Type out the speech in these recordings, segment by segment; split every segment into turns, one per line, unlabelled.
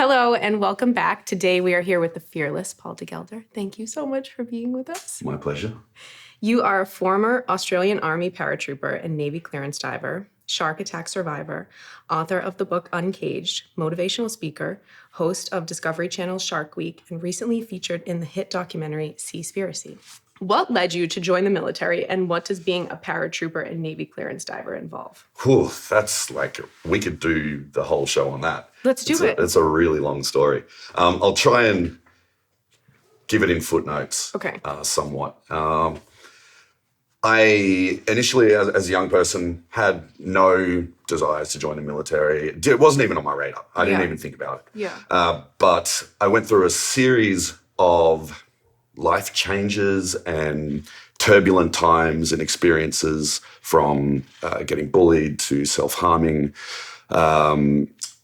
Hello and welcome back. Today we are here with the fearless Paul DeGelder. Thank you so much for being with us.
My pleasure.
You are a former Australian Army paratrooper and Navy clearance diver, shark attack survivor, author of the book Uncaged, motivational speaker, host of Discovery Channel's Shark Week, and recently featured in the hit documentary Seaspiracy. What led you to join the military, and what does being a paratrooper and Navy clearance diver involve?
Whew, that's we could do the whole show on that.
Let's do it.
It's a really long story. I'll try and give it in footnotes.
Okay.
Somewhat. I initially, as a young person, had no desires to join the military. It wasn't even on my radar. I didn't even think about it.
Yeah.
But I went through a series of life changes and turbulent times and experiences, from getting bullied to self-harming,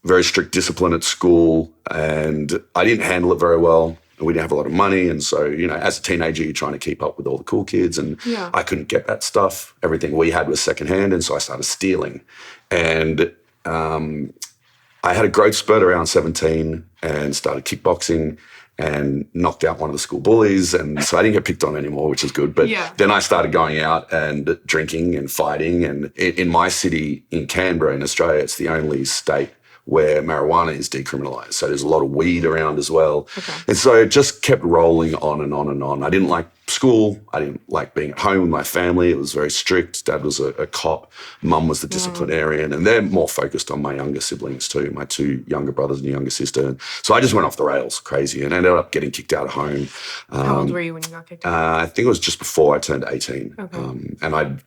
very strict discipline at school, and I didn't handle it very well. We didn't have a lot of money, and so, as a teenager, you're trying to keep up with all the cool kids, and I couldn't get that stuff. Everything we had was secondhand, and so I started stealing. And I had a growth spurt around 17 and started kickboxing and knocked out one of the school bullies, and so I didn't get picked on anymore, which is good. But then I started going out and drinking and fighting, and in my city in Canberra in Australia, it's the only state where marijuana is decriminalised. So there's a lot of weed around as well. Okay. And so it just kept rolling on and on and on. I didn't like school. I didn't like being at home with my family. It was very strict. Dad was a cop. Mum was the disciplinarian. And they're more focused on my younger siblings too, my two younger brothers and a younger sister. And so I just went off the rails crazy and ended up getting kicked out of home.
How old were you when you got kicked out?
I think it was just before I turned 18.
Okay.
And I'd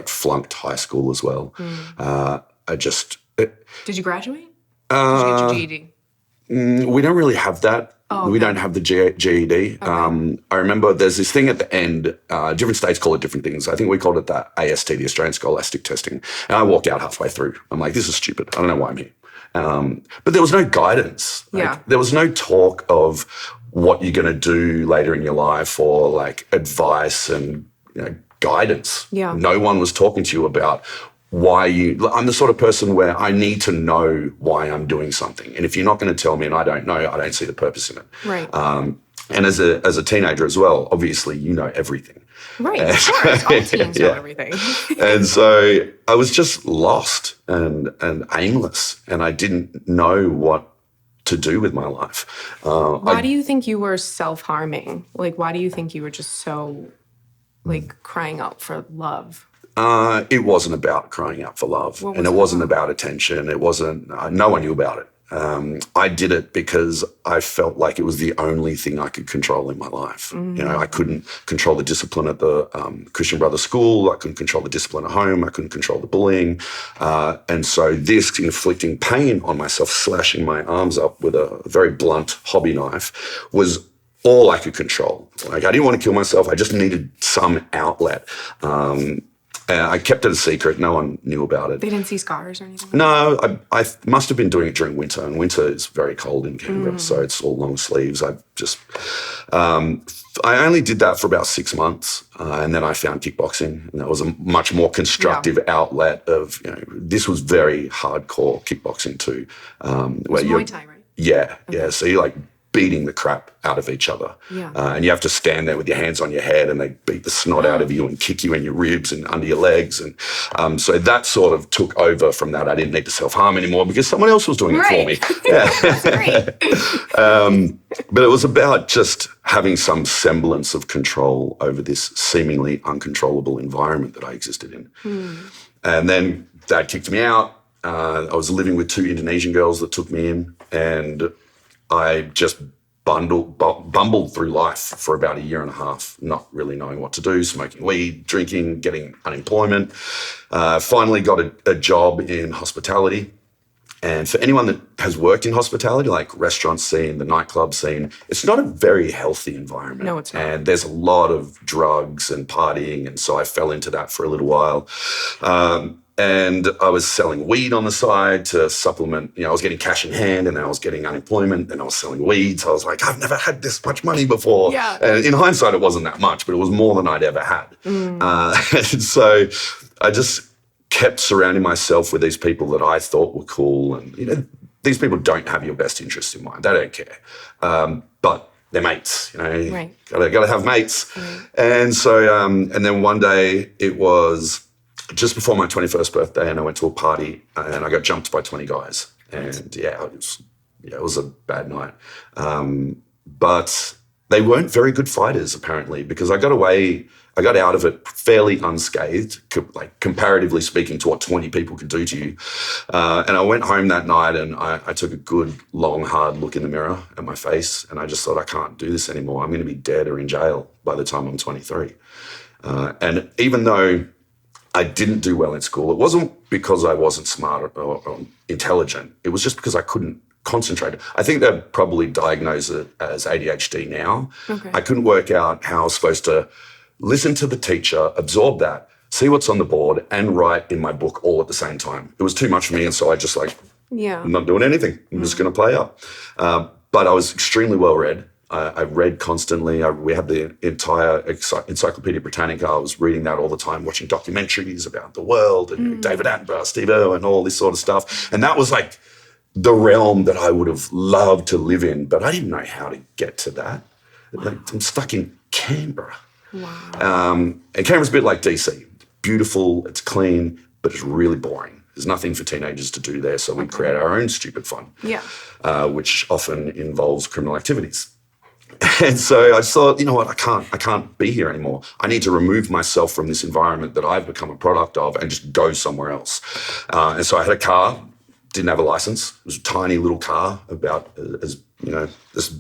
flunked high school as well.
Did you graduate? Did you get your GED?
We don't really have that.
Oh, okay.
We don't have the GED. Okay. I remember there's this thing at the end. Different states call it different things. I think we called it the AST, the Australian Scholastic Testing. And I walked out halfway through. I'm like, this is stupid. I don't know why I'm here. But there was no guidance. There was no talk of what you're going to do later in your life, or advice and guidance. Yeah. No one was talking to you about I'm the sort of person where I need to know why I'm doing something. And if you're not going to tell me and I don't know, I don't see the purpose in it.
Right.
And as a teenager as well, obviously you know everything.
Right, of course. All teens know everything.
And so I was just lost and aimless, and I didn't know what to do with my life.
Why do you think you were self-harming? Why do you think you were just so, crying out for love?
It wasn't about crying out for love, and it wasn't about attention. It wasn't, no one knew about it. I did it because I felt like it was the only thing I could control in my life. Mm-hmm. I couldn't control the discipline at the Christian Brothers school. I couldn't control the discipline at home. I couldn't control the bullying. And so this inflicting pain on myself, slashing my arms up with a very blunt hobby knife, was all I could control. I didn't want to kill myself. I just needed some outlet. I kept it a secret. No one knew about it.
They didn't see scars or anything?
No, I must have been doing it during winter, and winter is very cold in Canberra, so it's all long sleeves. I only did that for about 6 months, and then I found kickboxing, and that was a much more constructive outlet of, this was very hardcore kickboxing too.
It was Muay Thai, right?
Yeah, okay. Yeah. So you're beating the crap out of each other. Yeah. And you have to stand there with your hands on your head, and they beat the snot out of you and kick you in your ribs and under your legs. And so that sort of took over from that. I didn't need to self-harm anymore because someone else was doing it for me. Yeah.
That's great.
But it was about just having some semblance of control over this seemingly uncontrollable environment that I existed in. And then Dad kicked me out. I was living with 2 Indonesian girls that took me in, and I just bumbled through life for about 1.5 years, not really knowing what to do, smoking weed, drinking, getting unemployment. Finally got a job in hospitality. And for anyone that has worked in hospitality, like restaurant scene, the nightclub scene, it's not a very healthy environment.
No, it's not.
And there's a lot of drugs and partying, and so I fell into that for a little while. And I was selling weed on the side to supplement, I was getting cash in hand, and then I was getting unemployment, and I was selling weed. So I was like, I've never had this much money before.
Yeah.
And in hindsight, it wasn't that much, but it was more than I'd ever had. And so I just kept surrounding myself with these people that I thought were cool. And, these people don't have your best interest in mind. They don't care. But they're mates,
Right.
Gotta have mates.
Right.
And so, and then one day it was just before my 21st birthday, and I went to a party and I got jumped by 20 guys. And it was a bad night. But they weren't very good fighters, apparently, because I got out of it fairly unscathed, comparatively speaking to what 20 people could do to you. And I went home that night and I took a good, long, hard look in the mirror at my face, and I just thought, I can't do this anymore. I'm going to be dead or in jail by the time I'm 23. And even though I didn't do well in school, it wasn't because I wasn't smart or intelligent. It was just because I couldn't concentrate. I think they'd probably diagnose it as ADHD now.
Okay.
I couldn't work out how I was supposed to listen to the teacher, absorb that, see what's on the board, and write in my book all at the same time. It was too much for me, and so I just I'm not doing anything. I'm just going to play up. But I was extremely well read. I read constantly. We had the entire Encyclopedia Britannica. I was reading that all the time, watching documentaries about the world and David Attenborough, Steve Irwin, all this sort of stuff. And that was like the realm that I would have loved to live in, but I didn't know how to get to that. Wow. I'm stuck in Canberra.
Wow.
And Canberra's a bit like DC. Beautiful, it's clean, but it's really boring. There's nothing for teenagers to do there, so we create our own stupid fun, which often involves criminal activities. And so I just thought, you know what, I can't be here anymore. I need to remove myself from this environment that I've become a product of and just go somewhere else. And so I had a car, didn't have a license. It was a tiny little car, about as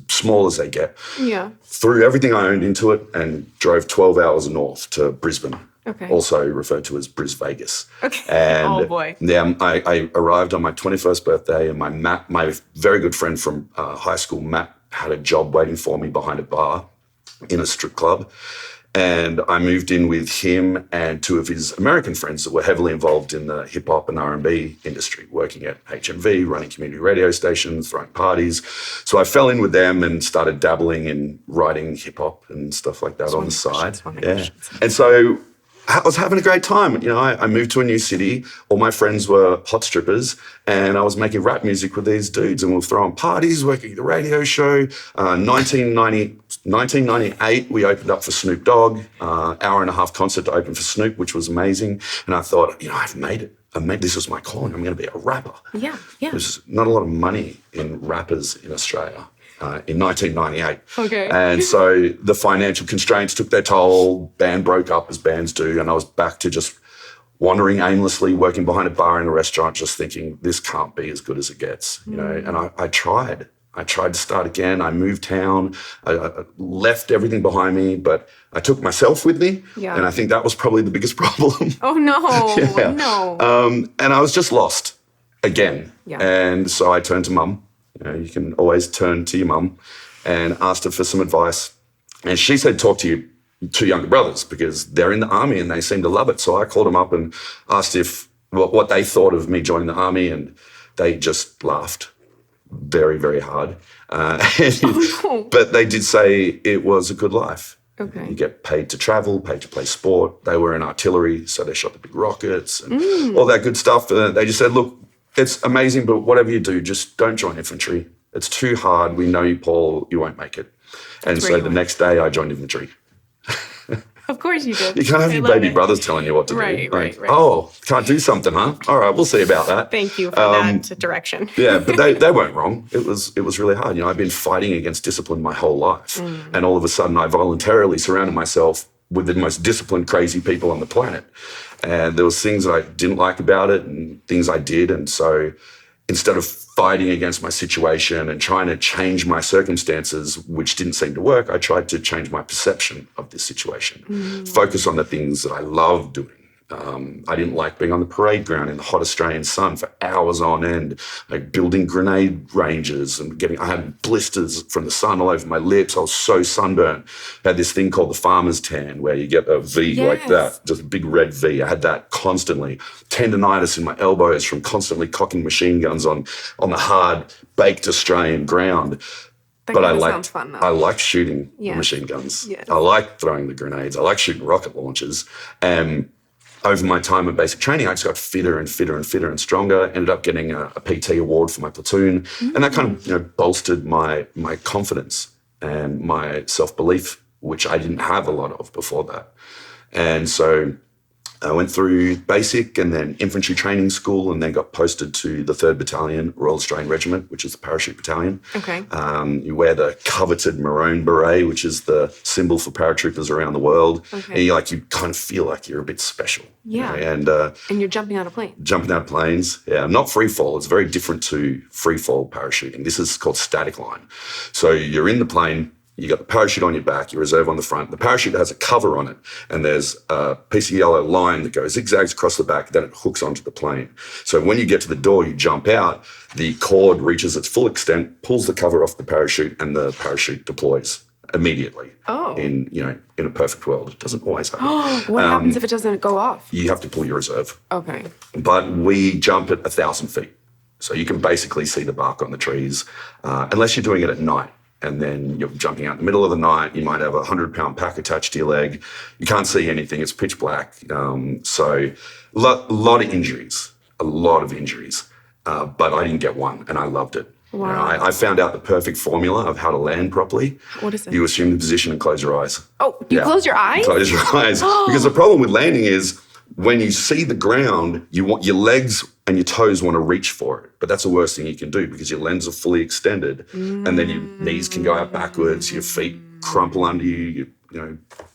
small as they get.
Yeah.
Threw everything I owned into it and drove 12 hours north to Brisbane.
Okay.
Also referred to as Bris Vegas.
Okay.
And
oh boy.
Yeah, I arrived on my 21st birthday, and my very good friend from high school, Matt, had a job waiting for me behind a bar in a strip club. And I moved in with him and two of his American friends that were heavily involved in the hip hop and R&B industry, working at HMV, running community radio stations, throwing parties. So I fell in with them and started dabbling in writing hip hop and stuff like that on the side. Yeah. And so I was having a great time. I moved to a new city. All my friends were hot strippers, and I was making rap music with these dudes, and we were throwing parties, working at the radio show. 1998, we opened up for Snoop Dogg, hour and a half concert to open for Snoop, which was amazing. And I thought, I've made it. This is my calling. I'm going to be a rapper.
Yeah.
There's not a lot of money in rappers in Australia. In 1998.
Okay.
And so the financial constraints took their toll, band broke up as bands do, and I was back to just wandering aimlessly, working behind a bar in a restaurant, just thinking, this can't be as good as it gets, and I tried. I tried to start again. I moved town. I left everything behind me, but I took myself with me, and I think that was probably the biggest problem.
Oh, no.
Yeah.
No.
And I was just lost again.
Yeah.
And so I turned to Mum. You can always turn to your mum, and asked her for some advice. And she said, talk to your two younger brothers because they're in the army and they seem to love it. So I called them up and asked what they thought of me joining the army, and they just laughed very, very hard. But they did say it was a good life.
Okay.
You get paid to travel, paid to play sport. They were in artillery, so they shot the big rockets and all that good stuff. They just said, look, it's amazing, but whatever you do, just don't join infantry. It's too hard. We know you, Paul. You won't make it. And so the next day I joined infantry.
Of course you did.
You can't have your baby brothers telling you what to do.
Right.
Oh, can't do something, huh? All right, we'll see about that.
Thank you for that direction.
Yeah, but they weren't wrong. It was really hard. I've been fighting against discipline my whole life. And all of a sudden I voluntarily surrounded myself with the most disciplined, crazy people on the planet. And there was things that I didn't like about it and things I did. And so instead of fighting against my situation and trying to change my circumstances, which didn't seem to work, I tried to change my perception of this situation, focus on the things that I love doing. I didn't like being on the parade ground in the hot Australian sun for hours on end, like building grenade ranges and I had blisters from the sun all over my lips. I was so sunburnt. I had this thing called the farmer's tan where you get a V like that, just a big red V. I had that constantly. Tendonitis in my elbows from constantly cocking machine guns on the hard, baked Australian ground. But I liked shooting the machine guns. Yeah. I liked throwing the grenades. I liked shooting rocket launchers. And over my time of basic training, I just got fitter and fitter and fitter and stronger. Ended up getting a PT award for my platoon, and that kind of bolstered my confidence and my self-belief, which I didn't have a lot of before that. And so I went through basic and then infantry training school, and then got posted to the 3rd Battalion, Royal Australian Regiment, which is the parachute battalion.
Okay.
You wear the coveted maroon beret, which is the symbol for paratroopers around the world.
Okay.
And you kind of feel like you're a bit special.
Yeah.
And
you're jumping out of plane.
jumping out of planes. Yeah, not free fall. It's very different to free fall parachuting. This is called static line. So you're in the plane. You got the parachute on your back, your reserve on the front. The parachute has a cover on it, and there's a piece of yellow line that goes zigzags across the back, then it hooks onto the plane. So when you get to the door, you jump out, the cord reaches its full extent, pulls the cover off the parachute, and the parachute deploys immediately.
Oh.
In a perfect world. It doesn't always happen.
What happens if it doesn't go off?
You have to pull your reserve.
Okay.
But we jump at 1,000 feet. So you can basically see the bark on the trees, unless you're doing it at night. And then you're jumping out in the middle of the night. You might have a 100-pound pack attached to your leg. You can't see anything. It's pitch black. So a lot of injuries, but I didn't get one, and I loved it.
Wow.
I found out the perfect formula of how to land properly.
What is it?
You assume the position and close your eyes.
Oh, you close your eyes?
Close your eyes. Because the problem with landing is when you see the ground, you want your legs and your toes want to reach for it. But that's the worst thing you can do because your legs are fully extended. And then your knees can go out backwards, your feet crumple under you,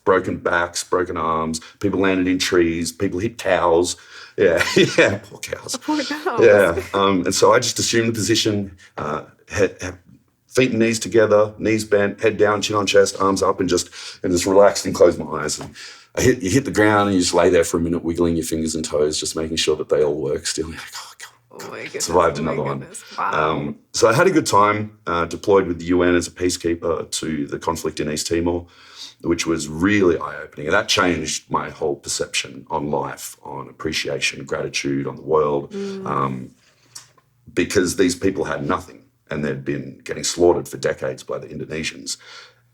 broken backs, broken arms. People landed in trees. People hit cows. Yeah, yeah, poor cows.
Poor cows.
Yeah, and so I just assumed the position, feet and knees together, knees bent, head down, chin on chest, arms up, and just relaxed and closed my eyes. And you hit the ground and you just lay there for a minute, wiggling your fingers and toes, just making sure that they all work still. You're like, oh, God.
Oh my goodness.
Survived another one.
Wow.
So I had a good time, deployed with the UN as a peacekeeper to the conflict in East Timor, which was really eye-opening. And that changed my whole perception on life, on appreciation, gratitude, on the world, because these people had nothing and they'd been getting slaughtered for decades by the Indonesians,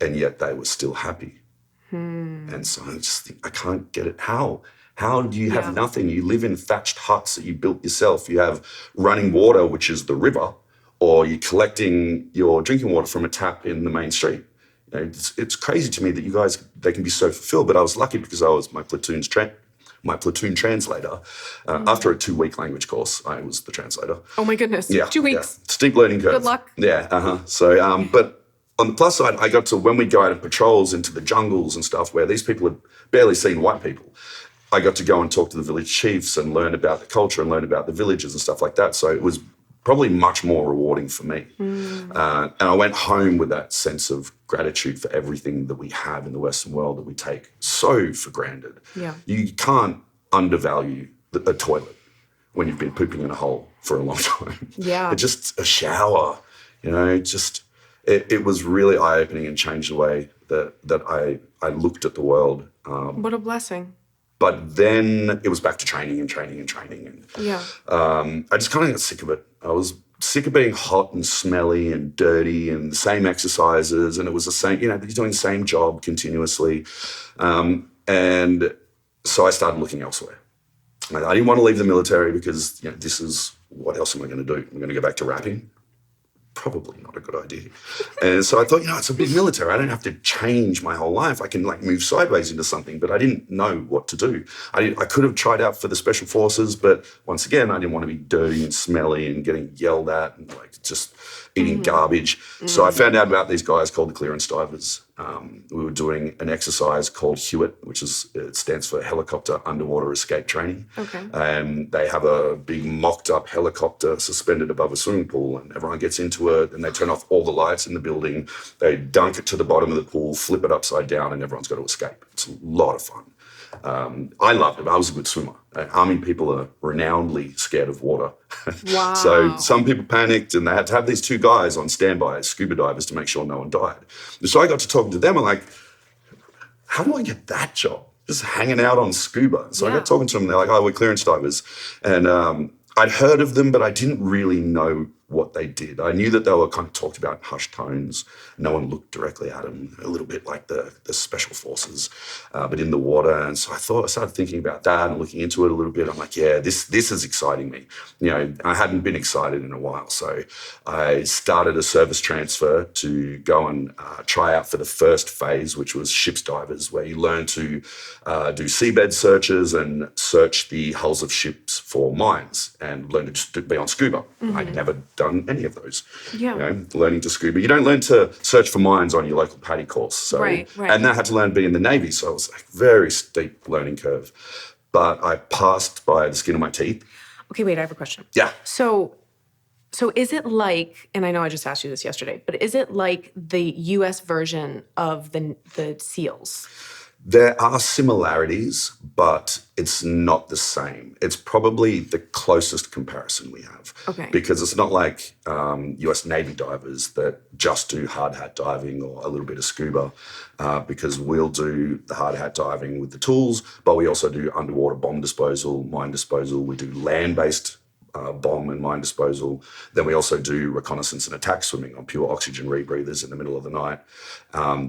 and yet they were still happy. And so I just think, I can't get it. How do you have nothing? You live in thatched huts that you built yourself. You have running water, which is the river, or you're collecting your drinking water from a tap in the main street. It's crazy to me that you guys, they can be so fulfilled. But I was lucky because I was my platoon translator. After a 2-week language course, I was the translator.
Oh my goodness.
Yeah,
2 weeks.
Yeah. Steep learning curve.
Good luck.
Yeah. So, but on the plus side, I got to, when we go out on patrols into the jungles and stuff where these people had barely seen white people, I got to go and talk to the village chiefs and learn about the culture and learn about the villages and stuff like that. So it was probably much more rewarding for me. And I went home with that sense of gratitude for everything that we have in the Western world that we take so for granted.
Yeah.
You can't undervalue a toilet when you've been pooping in a hole for a long time.
Yeah.
Just a shower, it was really eye-opening and changed the way that I looked at the world.
What a blessing.
But then it was back to training. And
Yeah.
I just kind of got sick of it. I was sick of being hot and smelly and dirty and the same exercises. And it was the same, you're doing the same job continuously. And so I started looking elsewhere. I didn't want to leave the military because, this is, what else am I going to do? I'm going to go back to rapping? Probably not a good idea. And so I thought, it's a big military. I don't have to change my whole life. I can move sideways into something, but I didn't know what to do. I could have tried out for the special forces, but once again, I didn't want to be dirty and smelly and getting yelled at and just eating garbage. So I found out about these guys called the clearance divers. We were doing an exercise called Hewitt, it stands for Helicopter Underwater Escape Training.
Okay.
And they have a big mocked up helicopter suspended above a swimming pool, and everyone gets into it and they turn off all the lights in the building. They dunk it to the bottom of the pool, flip it upside down, and everyone's got to escape. It's a lot of fun. I loved it. I was a good swimmer. Army people are renownedly scared of water.
Wow.
So some people panicked and they had to have these 2 guys on standby as scuba divers to make sure no one died. So I got to talking to them. I'm like, how do I get that job? Just hanging out on scuba. So I got talking to them. They're like, we're clearance divers. And I'd heard of them, but I didn't really know what they did. I knew that they were kind of talked about in hushed tones. No one looked directly at them, a little bit like the special forces, but in the water. And so I started thinking about that and looking into it a little bit. I'm like, yeah, this is exciting me. You know, I hadn't been excited in a while. So I started a service transfer to go and try out for the first phase, which was ship's divers, where you learn to do seabed searches and search the hulls of ships for mines and learn to be on scuba. I'd never done any of those.
Yeah.
You know, learning to scuba. You don't learn to search for mines on your local paddy course. So,
Right.
And then I had to learn to be in the Navy. So it was like very steep learning curve. But I passed by the skin of my teeth.
Okay, wait, I have a question.
Yeah.
So is it like, and I know I just asked you this yesterday, but is it like the U.S. version of the SEALs?
There are similarities, but it's not the same. It's probably the closest comparison we have.
Okay.
Because it's not like US Navy divers that just do hard hat diving or a little bit of scuba, because we'll do the hard hat diving with the tools, but we also do underwater bomb disposal, mine disposal. We do land-based bomb and mine disposal. Then we also do reconnaissance and attack swimming on pure oxygen rebreathers in the middle of the night.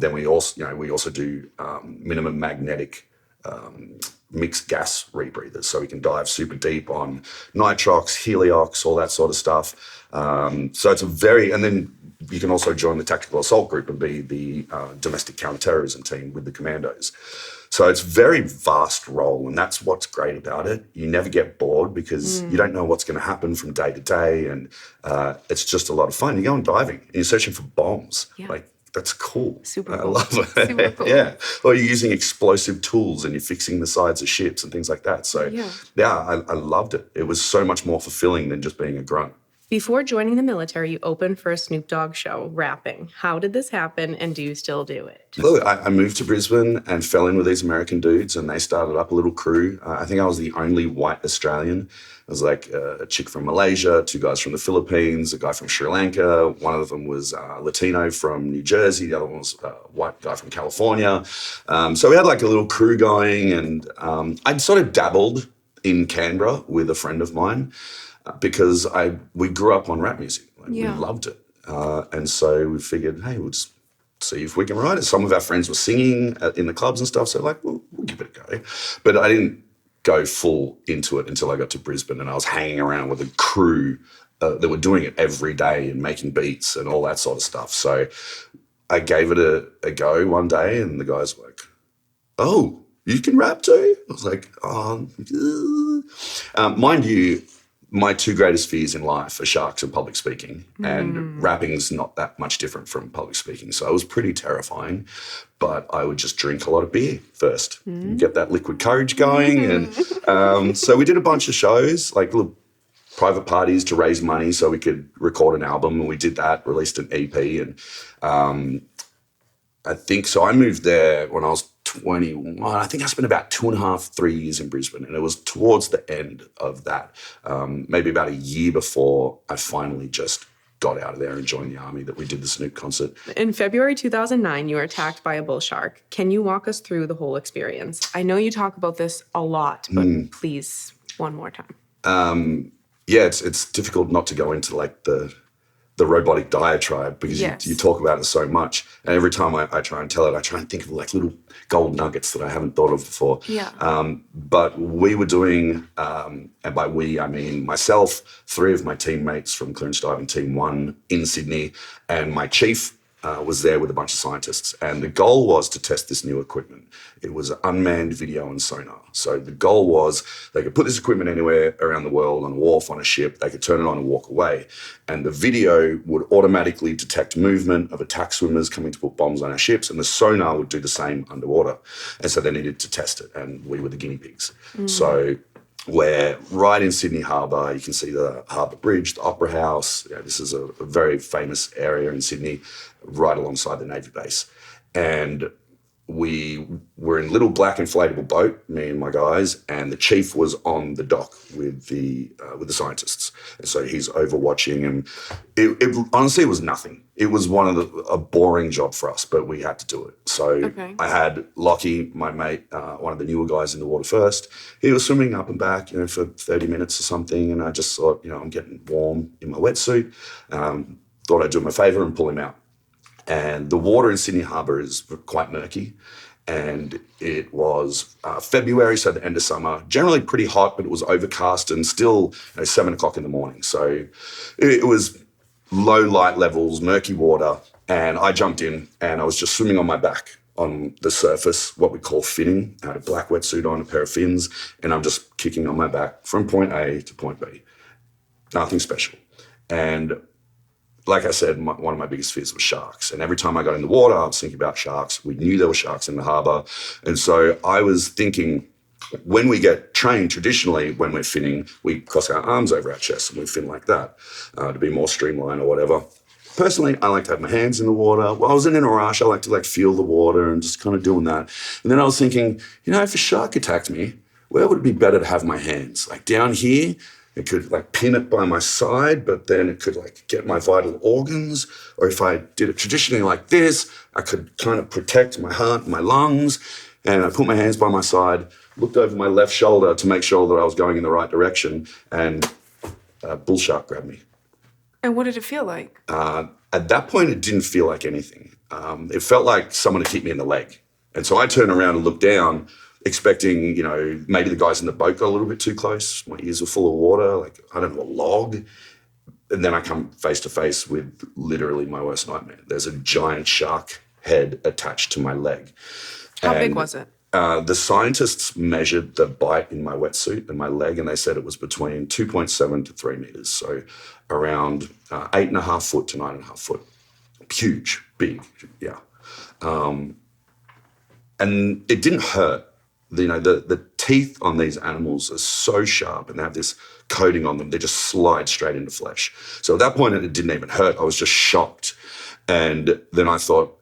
Then we also do minimum magnetic mixed gas rebreathers, so we can dive super deep on nitrox, heliox, all that sort of stuff. So it's and then you can also join the tactical assault group and be the domestic counterterrorism team with the commandos. So it's a very vast role, and that's what's great about it. You never get bored because you don't know what's going to happen from day to day, and it's just a lot of fun. You're going diving and you're searching for bombs.
Yeah.
Like, that's cool.
Super
I
cool.
love it.
Super cool.
Yeah. Or you're using explosive tools and you're fixing the sides of ships and things like that. So, I loved it. It was so much more fulfilling than just being a grunt.
Before joining the military, you opened for a Snoop Dogg show, rapping. How did this happen, and do you still do it?
Look, I moved to Brisbane and fell in with these American dudes, and they started up a little crew. I think I was the only white Australian. There was like a chick from Malaysia, 2 guys from the Philippines, a guy from Sri Lanka. One of them was Latino from New Jersey. The other one was a white guy from California. So we had like a little crew going, and I'd sort of dabbled in Canberra with a friend of mine, because we grew up on rap music. We loved it. And so we figured, hey, we'll just see if we can write it. Some of our friends were singing in the clubs and stuff, so like, we'll give it a go. But I didn't go full into it until I got to Brisbane, and I was hanging around with a crew that were doing it every day and making beats and all that sort of stuff. So I gave it a go one day, and the guys were like, oh, you can rap too? I was like, mind you, my 2 greatest fears in life are sharks and public speaking, and rapping's not that much different from public speaking. So it was pretty terrifying, but I would just drink a lot of beer first, get that liquid courage going. And so we did a bunch of shows, like little private parties to raise money so we could record an album, and we did that, released an EP. And I think so. I moved there when I was 21. I think I spent about 2.5, 3 years in Brisbane, and it was towards the end of that, maybe about a year before I finally just got out of there and joined the army, that we did the Snoop concert.
In February 2009, you were attacked by a bull shark. Can you walk us through the whole experience? I know you talk about this a lot, but please, one more time.
It's difficult not to go into like the robotic diatribe, because you talk about it so much. And every time I try and tell it, I try and think of like little gold nuggets that I haven't thought of before.
Yeah.
But we were doing, and by we, I mean myself, 3 of my teammates from Clearance Diving Team 1 in Sydney, and my chief was there with a bunch of scientists. And the goal was to test this new equipment. It was unmanned video and sonar. So the goal was they could put this equipment anywhere around the world, on a wharf, on a ship. They could turn it on and walk away. And the video would automatically detect movement of attack swimmers coming to put bombs on our ships, and the sonar would do the same underwater. And so they needed to test it, and we were the guinea pigs. So we're right in Sydney Harbour. You can see the Harbour Bridge, the Opera House. This is a very famous area in Sydney, right alongside the Navy base. And we were in a little black inflatable boat, me and my guys, and the chief was on the dock with the scientists. And so he's overwatching, and it honestly, it was nothing. It was a boring job for us, but we had to do it. So I had Lockie, my mate, one of the newer guys in the water first. He was swimming up and back, for 30 minutes or something, and I just thought, I'm getting warm in my wetsuit. Thought I'd do him a favor and pull him out. And the water in Sydney Harbour is quite murky. And it was February, so the end of summer. Generally pretty hot, but it was overcast and still 7 o'clock in the morning. So it was low light levels, murky water. And I jumped in and I was just swimming on my back on the surface, what we call finning. I had a black wetsuit on, a pair of fins, and I'm just kicking on my back from point A to point B. Nothing special. And like I said, one of my biggest fears was sharks. And every time I got in the water, I was thinking about sharks. We knew there were sharks in the harbour. And so I was thinking, when we get trained traditionally, when we're finning, we cross our arms over our chest and we fin like that to be more streamlined or whatever. Personally, I like to have my hands in the water. While I was in a rush, I like to feel the water and just kind of doing that. And then I was thinking, if a shark attacked me, where would it be better to have my hands? Down here? It could pin it by my side, but then it could get my vital organs. Or if I did it traditionally like this, I could kind of protect my heart, my lungs. And I put my hands by my side, looked over my left shoulder to make sure that I was going in the right direction, and a bull shark grabbed me.
And what did it feel like?
At that point, it didn't feel like anything. It felt like someone had hit me in the leg. And so I turned around and looked down, expecting, maybe the guys in the boat got a little bit too close. My ears were full of water, I don't know, a log. And then I come face to face with literally my worst nightmare. There's a giant shark head attached to my leg.
How big was it?
The scientists measured the bite in my wetsuit and my leg, and they said it was between 2.7 to 3 meters. So around 8.5 foot to 9.5 foot. Huge, big, yeah. And it didn't hurt. The teeth on these animals are so sharp and they have this coating on them, they just slide straight into flesh. So at that point, it didn't even hurt. I was just shocked. And then I thought,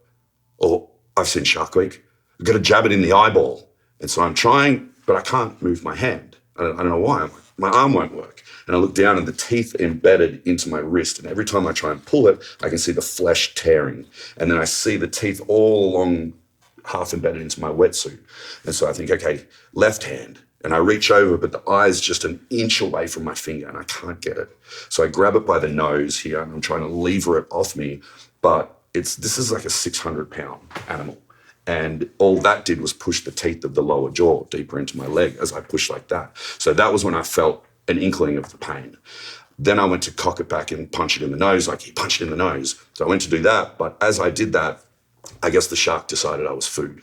I've seen Shark Week. I've got to jab it in the eyeball. And so I'm trying, but I can't move my hand. I don't know why. My arm won't work. And I look down and the teeth embedded into my wrist. And every time I try and pull it, I can see the flesh tearing. And then I see the teeth all along, half embedded into my wetsuit. And so I think, okay, left hand. And I reach over, but the eye's just an inch away from my finger and I can't get it. So I grab it by the nose here and I'm trying to lever it off me. But this is like a 600-pound animal. And all that did was push the teeth of the lower jaw deeper into my leg as I pushed like that. So that was when I felt an inkling of the pain. Then I went to cock it back and punch it in the nose, he punched it in the nose. So I went to do that. But as I did that, I guess the shark decided I was food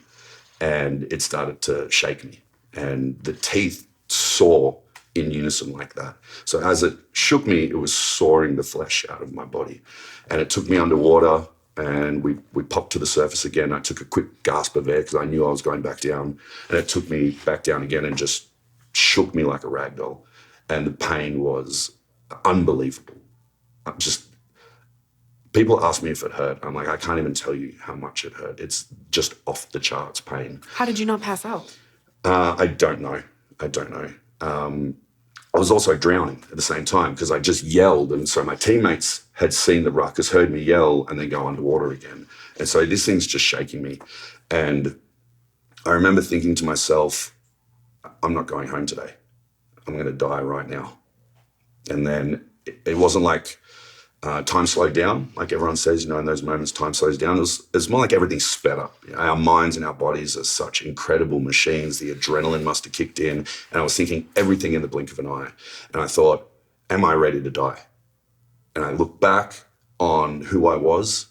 and it started to shake me and the teeth saw in unison like that. So as it shook me, it was sawing the flesh out of my body and it took me underwater and we popped to the surface again. I took a quick gasp of air because I knew I was going back down and it took me back down again and just shook me like a rag doll. And the pain was unbelievable. People ask me if it hurt. I'm like, I can't even tell you how much it hurt. It's just off the charts pain.
How did you not pass out?
I don't know. I was also drowning at the same time because I just yelled. And so my teammates had seen the ruckus, heard me yell and then go underwater again. And so this thing's just shaking me. And I remember thinking to myself, I'm not going home today. I'm going to die right now. And then it wasn't like time slowed down, like everyone says, in those moments, time slows down. It's more like everything sped up. Our minds and our bodies are such incredible machines. The adrenaline must have kicked in. And I was thinking everything in the blink of an eye. And I thought, am I ready to die? And I looked back on who I was,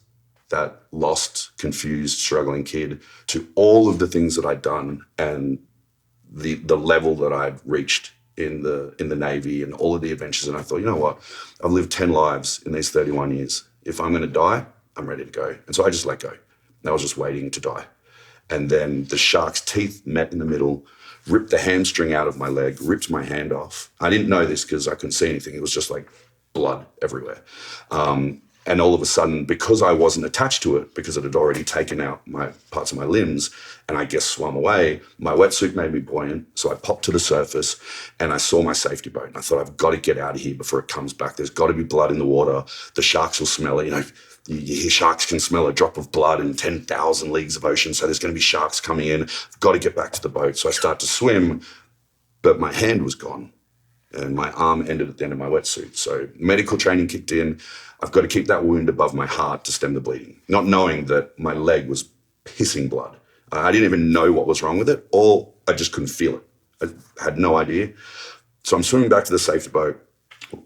that lost, confused, struggling kid, to all of the things that I'd done and the level that I'd reached in the Navy and all of the adventures. And I thought, you know what? I've lived 10 lives in these 31 years. If I'm going to die, I'm ready to go. And so I just let go. And I was just waiting to die. And then the shark's teeth met in the middle, ripped the hamstring out of my leg, ripped my hand off. I didn't know this because I couldn't see anything. It was just like blood everywhere. And all of a sudden, because I wasn't attached to it, because it had already taken out my parts of my limbs and I guess swum away, my wetsuit made me buoyant. So I popped to the surface and I saw my safety boat. And I thought, I've got to get out of here before it comes back. There's got to be blood in the water. The sharks will smell it. You know, you hear sharks can smell a drop of blood in 10,000 leagues of ocean. So there's going to be sharks coming in. I've got to get back to the boat. So I start to swim, but my hand was gone. And my arm ended at the end of my wetsuit. So medical training kicked in. I've got to keep that wound above my heart to stem the bleeding, not knowing that my leg was pissing blood. I didn't even know what was wrong with it, or I just couldn't feel it. I had no idea. So I'm swimming back to the safety boat,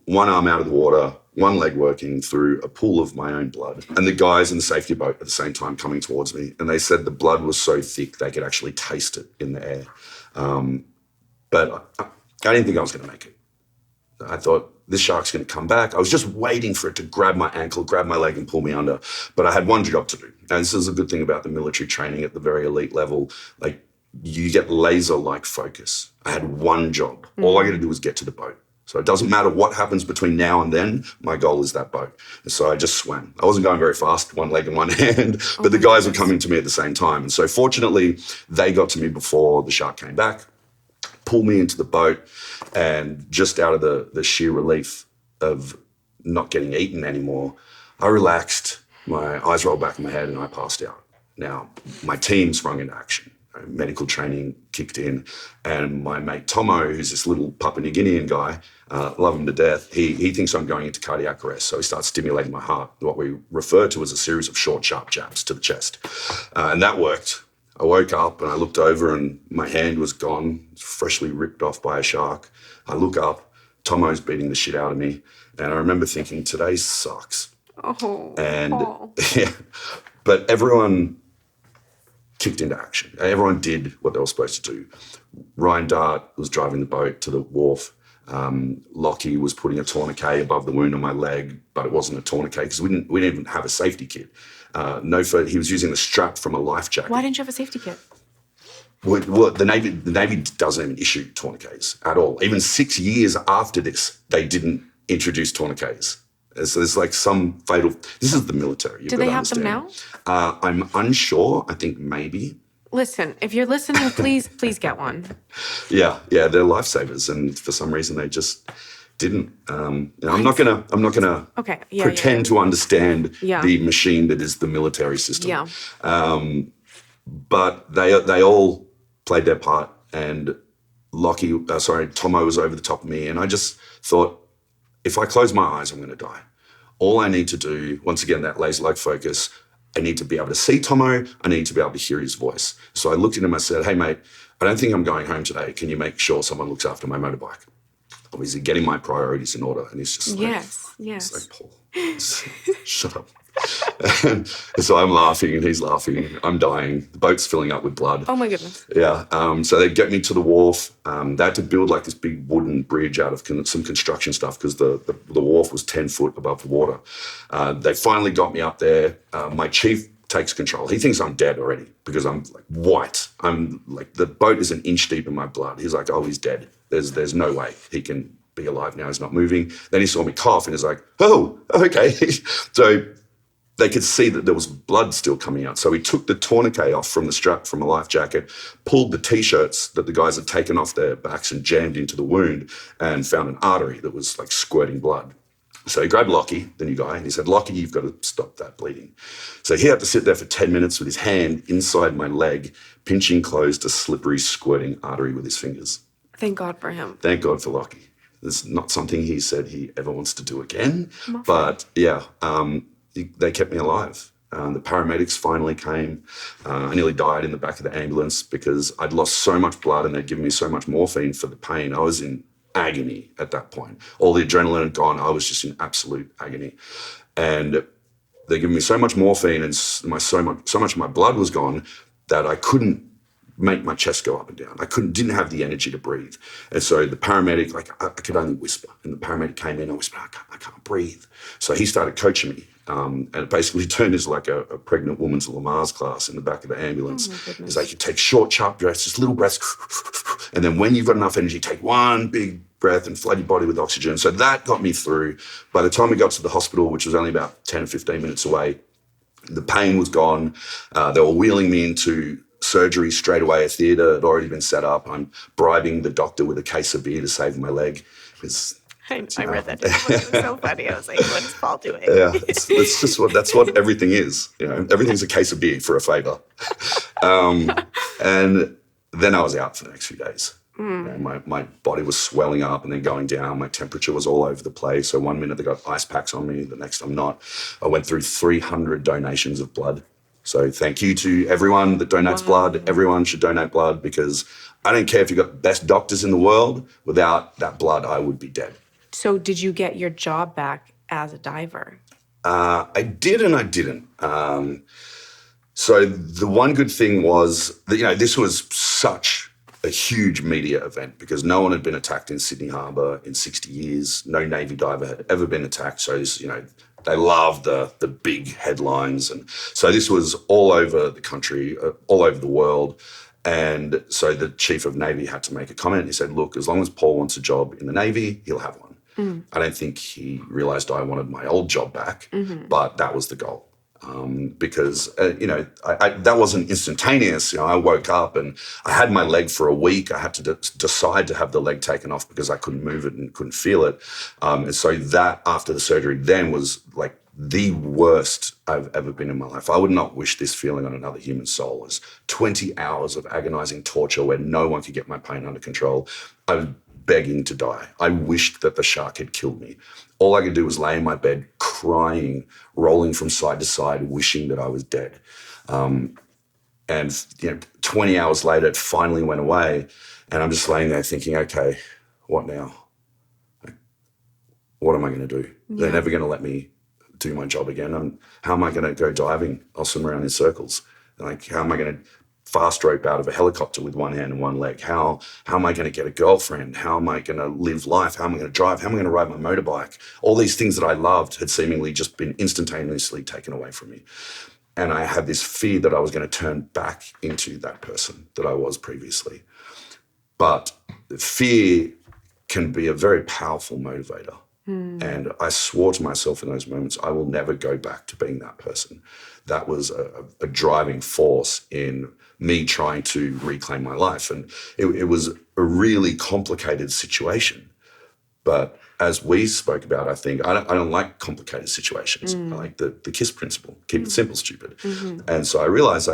one arm out of the water, one leg working through a pool of my own blood. And the guys in the safety boat at the same time coming towards me, and they said the blood was so thick they could actually taste it in the air. But I didn't think I was going to make it. I thought, this shark's going to come back. I was just waiting for it to grab my ankle, grab my leg and pull me under. But I had one job to do. And this is a good thing about the military training at the very elite level. Like, you get laser-like focus. I had one job. All I got to do was get to the boat. So it doesn't matter what happens between now and then, my goal is that boat. And so I just swam. I wasn't going very fast, one leg in one hand, but the guys were coming to me at the same time. And so fortunately, they got to me before the shark came back, pulled me into the boat, and just out of the sheer relief of not getting eaten anymore, I relaxed, my eyes rolled back in my head, and I passed out. Now, my team sprung into action. Medical training kicked in, and my mate Tomo, who's this little Papua New Guinean guy, love him to death, he thinks I'm going into cardiac arrest, so he starts stimulating my heart, what we refer to as a series of short, sharp jabs to the chest. And that worked. I woke up and I looked over and my hand was gone, freshly ripped off by a shark. I look up, Tomo's beating the shit out of me, and I remember thinking, today sucks. Yeah, but everyone kicked into action. Everyone did what they were supposed to do. Ryan Dart was driving the boat to the wharf. Lockie was putting a tourniquet above the wound on my leg, but it wasn't a tourniquet because we didn't even have a safety kit. He was using the strap from a life jacket.
Why didn't you have a safety kit?
Well, the Navy doesn't even issue tourniquets at all. Even 6 years after this, they didn't introduce tourniquets. So there's like some fatal. This is the military.
Do they have them now?
I'm unsure. I think maybe.
Listen, if you're listening, please get one.
Yeah, they're lifesavers, and for some reason they just didn't. I'm not gonna pretend to understand the machine that is the military system.
Yeah.
But they all played their part, and Tomo was over the top of me, and I just thought, if I close my eyes, I'm going to die. All I need to do, once again, that laser-like focus, I need to be able to see Tomo, I need to be able to hear his voice. So I looked at him, I said, hey, mate, I don't think I'm going home today. Can you make sure someone looks after my motorbike? Obviously, getting my priorities in order. And he's just like,
yes.
It's like, Paul, shut up. And so I'm laughing and he's laughing. I'm dying. The boat's filling up with blood.
Oh, my goodness.
Yeah. So they get me to the wharf. They had to build like this big wooden bridge out of some construction stuff because the wharf was 10 foot above the water. They finally got me up there. My chief takes control. He thinks I'm dead already because I'm like white. I'm like, the boat is an inch deep in my blood. He's like, oh, he's dead. There's no way he can be alive now. He's not moving. Then he saw me cough and he's like, oh, okay. So they could see that there was blood still coming out. So he took the tourniquet off from the strap from a life jacket, pulled the T-shirts that the guys had taken off their backs and jammed into the wound and found an artery that was like squirting blood. So he grabbed Lockie, the new guy, and he said, Lockie, you've got to stop that bleeding. So he had to sit there for 10 minutes with his hand inside my leg, pinching closed a slippery, squirting artery with his fingers.
Thank God for him.
Thank God for Lockie. It's not something he said he ever wants to do again. But yeah, they kept me alive. The paramedics finally came. I nearly died in the back of the ambulance because I'd lost so much blood and they'd given me so much morphine for the pain. I was in agony at that point. All the adrenaline had gone. I was just in absolute agony. And they gave me so much morphine and so much of my blood was gone that I couldn't make my chest go up and down. I didn't have the energy to breathe. And so the paramedic, I could only whisper. And the paramedic came in, I whispered, I can't breathe. So he started coaching me. And it basically turned into like a pregnant woman's Lamar's class in the back of the ambulance. It's like you take short, sharp breaths, just little breaths. And then when you've got enough energy, take one big breath and flood your body with oxygen. So that got me through. By the time we got to the hospital, which was only about 10 or 15 minutes away, the pain was gone. They were wheeling me into surgery straight away. A theatre had already been set up. I'm bribing the doctor with a case of beer to save my leg.
I read that. It was so funny. I was like, what is Paul doing?
Yeah, it's just that's what everything is. Everything's a case of beer for a favour. And then I was out for the next few days. My body was swelling up and then going down. My temperature was all over the place. So one minute they got ice packs on me, the next I'm not. I went through 300 donations of blood. So thank you to everyone that donates blood. Everyone should donate blood because I don't care if you've got the best doctors in the world. Without that blood, I would be dead.
So did you get your job back as a diver?
I did and I didn't. So the one good thing was that, this was such a huge media event because no one had been attacked in Sydney Harbour in 60 years. No Navy diver had ever been attacked. So, they loved the big headlines. And so this was all over the country, all over the world. And so the Chief of Navy had to make a comment. He said, look, as long as Paul wants a job in the Navy, he'll have one. I don't think he realised I wanted my old job back, but that was the goal. Because, that wasn't instantaneous. I woke up and I had my leg for a week. I had to decide to have the leg taken off because I couldn't move it and couldn't feel it. And so that after the surgery then was like the worst I've ever been in my life. I would not wish this feeling on another human soul. It was 20 hours of agonizing torture where no one could get my pain under control. I was begging to die. I wished that the shark had killed me. All I could do was lay in my bed crying, rolling from side to side, wishing that I was dead. And 20 hours later, it finally went away. And I'm just laying there thinking, okay, what now? What am I going to do? Yeah. They're never going to let me do my job again. How am I going to go diving? I'll swim around in circles. How am I going to fast rope out of a helicopter with one hand and one leg? How am I going to get a girlfriend? How am I going to live life? How am I going to drive? How am I going to ride my motorbike? All these things that I loved had seemingly just been instantaneously taken away from me. And I had this fear that I was going to turn back into that person that I was previously. But fear can be a very powerful motivator. And I swore to myself in those moments, I will never go back to being that person. That was a driving force in me trying to reclaim my life. And it was a really complicated situation. But as we spoke about, I think, I don't like complicated situations. I like the KISS principle, keep it simple, stupid. And so I realized,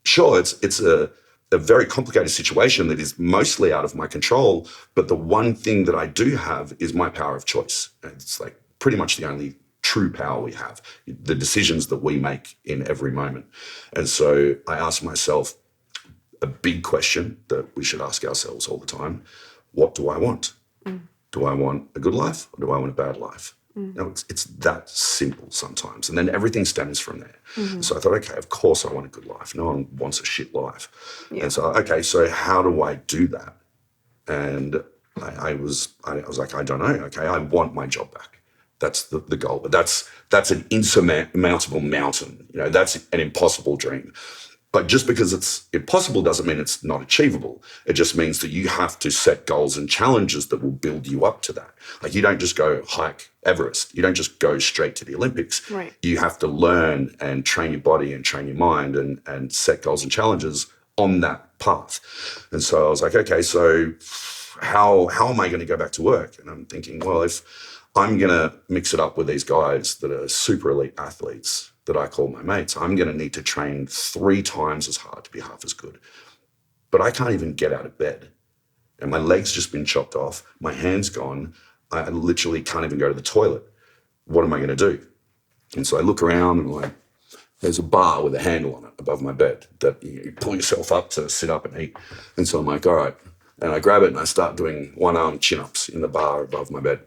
sure, it's a very complicated situation that is mostly out of my control, but the one thing that I do have is my power of choice. And it's pretty much the only true power we have, the decisions that we make in every moment. And so I asked myself a big question that we should ask ourselves all the time. What do I want? Do I want a good life or do I want a bad life? It's that simple sometimes. And then everything stems from there. So I thought, okay, of course I want a good life. No one wants a shit life. Yeah. And so, okay, so how do I do that? And I was like, I don't know. Okay, I want my job back. That's the goal. But that's an insurmountable mountain. That's an impossible dream. But just because it's impossible doesn't mean it's not achievable. It just means that you have to set goals and challenges that will build you up to that. You don't just go hike Everest. You don't just go straight to the Olympics.
Right. You
have to learn and train your body and train your mind and set goals and challenges on that path. And so I was like, okay, so how am I going to go back to work? And I'm thinking, well, if I'm going to mix it up with these guys that are super elite athletes that I call my mates, I'm going to need to train 3 times as hard to be half as good. But I can't even get out of bed. And my leg's just been chopped off. My hand's gone. I literally can't even go to the toilet. What am I going to do? And so I look around and there's a bar with a handle on it above my bed that you pull yourself up to sit up and eat. And so I'm like, all right. And I grab it and I start doing one-arm chin-ups in the bar above my bed.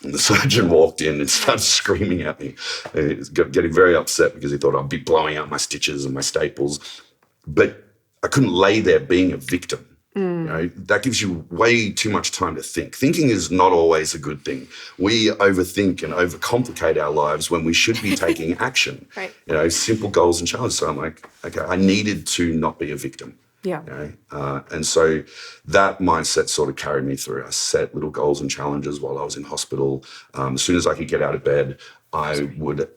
And the surgeon walked in and started screaming at me. He was getting very upset because he thought I'd be blowing out my stitches and my staples. But I couldn't lay there being a victim. That gives you way too much time to think. Thinking is not always a good thing. We overthink and overcomplicate our lives when we should be taking action.
Right.
Simple goals and challenges. So I'm like, okay, I needed to not be a victim.
Yeah.
And so that mindset sort of carried me through. I set little goals and challenges while I was in hospital. As soon as I could get out of bed, I would have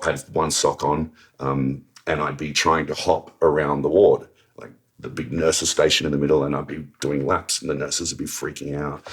had one sock on, and I'd be trying to hop around the ward, like the big nurses station in the middle, and I'd be doing laps, and the nurses would be freaking out.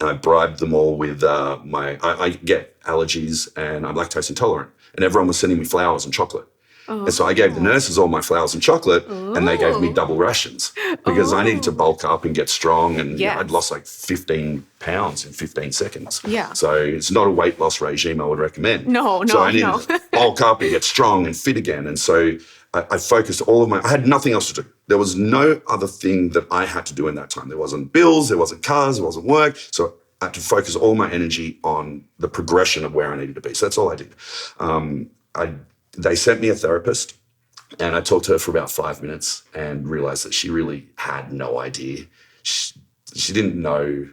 I bribed them all with I get allergies and I'm lactose intolerant, and everyone was sending me flowers and chocolate. And so I gave the nurses all my flowers and chocolate, and they gave me double rations because I needed to bulk up and get strong. And I'd lost like 15 pounds in 15 seconds.
Yeah.
So it's not a weight loss regime I would recommend.
No.
So I needed to bulk up and get strong and fit again. And so I focused I had nothing else to do. There was no other thing that I had to do in that time. There wasn't bills, there wasn't cars, there wasn't work. So I had to focus all my energy on the progression of where I needed to be. So that's all I did. They sent me a therapist, and I talked to her for about 5 minutes and realized that she really had no idea. She didn't know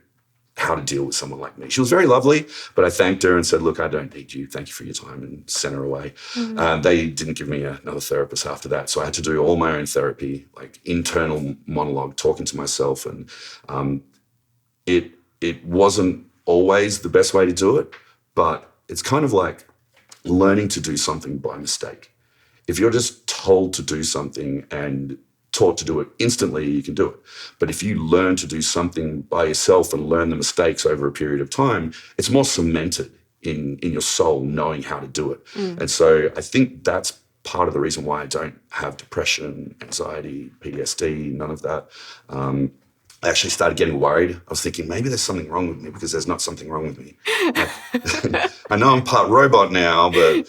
how to deal with someone like me. She was very lovely, but I thanked her and said, look, I don't need you. Thank you for your time, and sent her away. They didn't give me another therapist after that. So I had to do all my own therapy, like internal monologue, talking to myself. And it wasn't always the best way to do it, but it's kind of like learning to do something by mistake. If you're just told to do something and taught to do it instantly, you can do it. But if you learn to do something by yourself and learn the mistakes over a period of time, it's more cemented in your soul, knowing how to do it. And so I think that's part of the reason why I don't have depression, anxiety, PTSD, none of that. I actually started getting worried. I was thinking, maybe there's something wrong with me, because there's not something wrong with me. I know I'm part robot now, but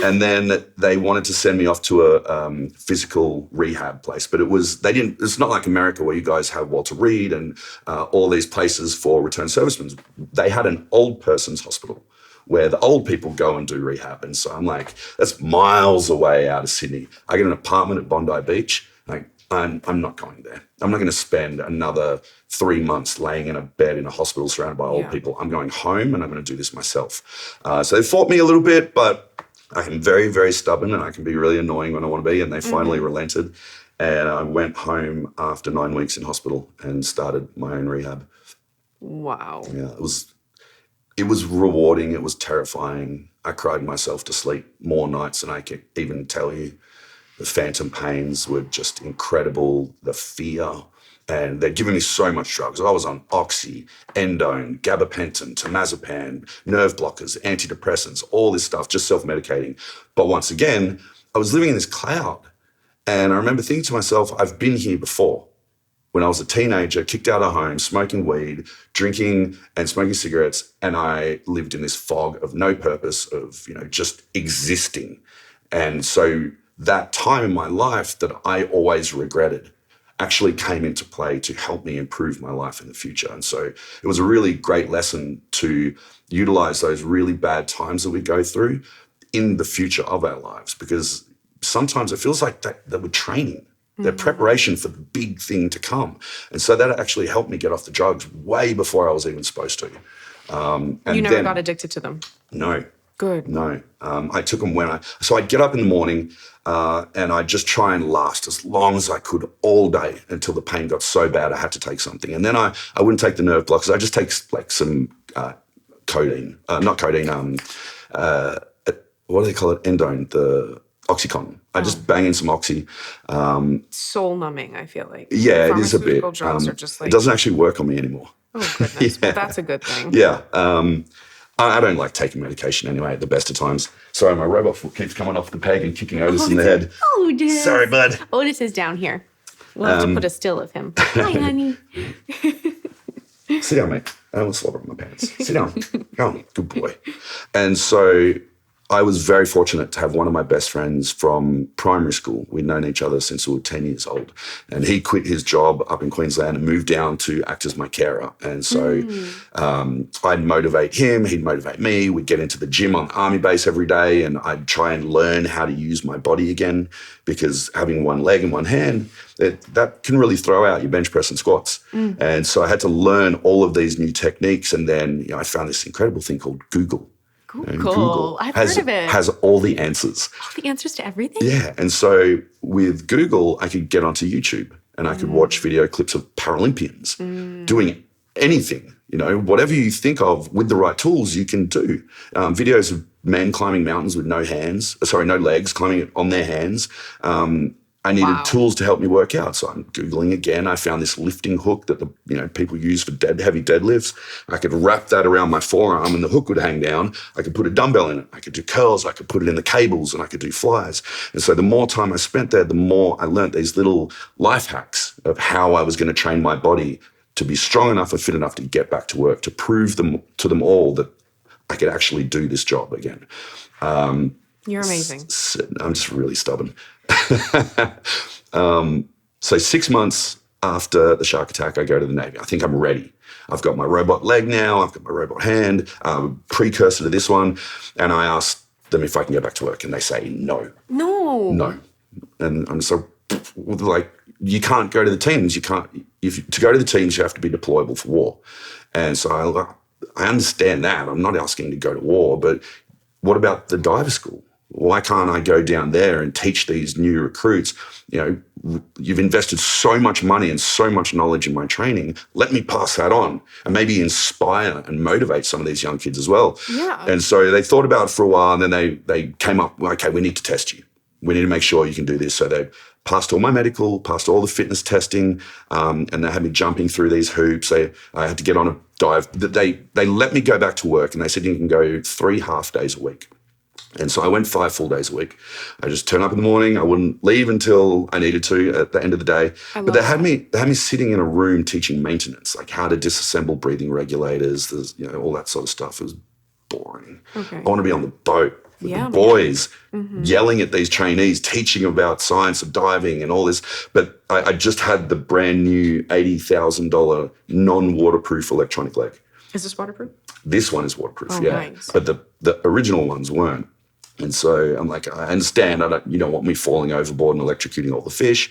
and then they wanted to send me off to a physical rehab place, but it's not like America where you guys have Walter Reed and all these places for returned servicemen. They had an old person's hospital where the old people go and do rehab. And so I'm like, that's miles away out of Sydney. I get an apartment at Bondi Beach. Like, I'm not going there. I'm not going to spend another 3 months laying in a bed in a hospital surrounded by old people. I'm going home, and I'm going to do this myself. So they fought me a little bit, but I am very, very stubborn, and I can be really annoying when I want to be, and they finally relented. And I went home after 9 weeks in hospital and started my own rehab.
Wow.
Yeah, it was rewarding. It was terrifying. I cried myself to sleep more nights than I can even tell you. The phantom pains were just incredible, the fear. And they'd given me so much drugs. I was on oxy, endone, gabapentin, temazepam, nerve blockers, antidepressants, all this stuff, just self-medicating. But once again, I was living in this cloud. And I remember thinking to myself, I've been here before. When I was a teenager, kicked out of home, smoking weed, drinking and smoking cigarettes, and I lived in this fog of no purpose, of, just existing. And so that time in my life that I always regretted actually came into play to help me improve my life in the future. And so it was a really great lesson to utilize those really bad times that we go through in the future of our lives, because sometimes it feels like that we're training, their preparation for the big thing to come. And so that actually helped me get off the drugs way before I was even supposed to. And
you never got addicted to them?
No.
Good.
No. I took them so I'd get up in the morning and I'd just try and last as long as I could all day until the pain got so bad I had to take something. And then I wouldn't take the nerve blockers. I just take like some codeine, not codeine, what do they call it? Endone, the Oxycontin. I just bang in some oxy.
Soul numbing, I feel like.
Yeah, it is a bit.
Drugs are just like...
It doesn't actually work on me anymore.
Oh, goodness. But that's a good thing.
Yeah. I don't like taking medication anyway at the best of times. Sorry, my robot foot keeps coming off the peg and kicking Otis in the head.
Otis.
Sorry, bud.
Otis is down here. We'll have to put a still of him. Hi, honey.
Sit down, mate. I almost slobbered my pants. Sit down. Oh, good boy. And so I was very fortunate to have one of my best friends from primary school. We'd known each other since we were 10 years old. And he quit his job up in Queensland and moved down to act as my carer. And so I'd motivate him, he'd motivate me. We'd get into the gym on Army base every day, and I'd try and learn how to use my body again, because having one leg and one hand, that can really throw out your bench press and squats. And so I had to learn all of these new techniques. And then I found this incredible thing called Google.
Google. I've heard of it.
has all the answers.
All the answers to everything?
Yeah. And so with Google, I could get onto YouTube and I could watch video clips of Paralympians doing anything, whatever you think of with the right tools, you can do. Videos of men climbing mountains with no legs, climbing it on their hands. I needed tools to help me work out. So I'm Googling again. I found this lifting hook that people use for heavy deadlifts. I could wrap that around my forearm and the hook would hang down. I could put a dumbbell in it. I could do curls. I could put it in the cables and I could do flies. And so the more time I spent there, the more I learned these little life hacks of how I was going to train my body to be strong enough and fit enough to get back to work, to prove to them all that I could actually do this job again.
You're amazing.
I'm just really stubborn. So 6 months after the shark attack, I go to the Navy. I think I'm ready. I've got my robot leg now. I've got my robot hand, precursor to this one. And I asked them if I can go back to work. And they say no. No. And I'm so like, you can't go to the teams. To go to the teams, you have to be deployable for war. And so I understand that. I'm not asking to go to war, but what about the diver school? Why can't I go down there and teach these new recruits? You've invested so much money and so much knowledge in my training. Let me pass that on and maybe inspire and motivate some of these young kids as well.
Yeah. And
so they thought about it for a while, and then they came up, okay, we need to test you. We need to make sure you can do this. So they passed all my medical, passed all the fitness testing, and they had me jumping through these hoops. I had to get on a dive. They let me go back to work, and they said you can go 3 half days a week. And so I went 5 full days a week. I just turn up in the morning. I wouldn't leave until I needed to at the end of the day. But they had me sitting in a room teaching maintenance, like how to disassemble breathing regulators, all that sort of stuff. It was boring. Okay. I want to be on the boat with the boys, yelling at these trainees, teaching about science of diving and all this. But I just had the brand new $80,000 non-waterproof electronic leg.
Is this waterproof?
This one is waterproof, Nice. But the original ones weren't. And so I'm like, I understand. You don't want me falling overboard and electrocuting all the fish,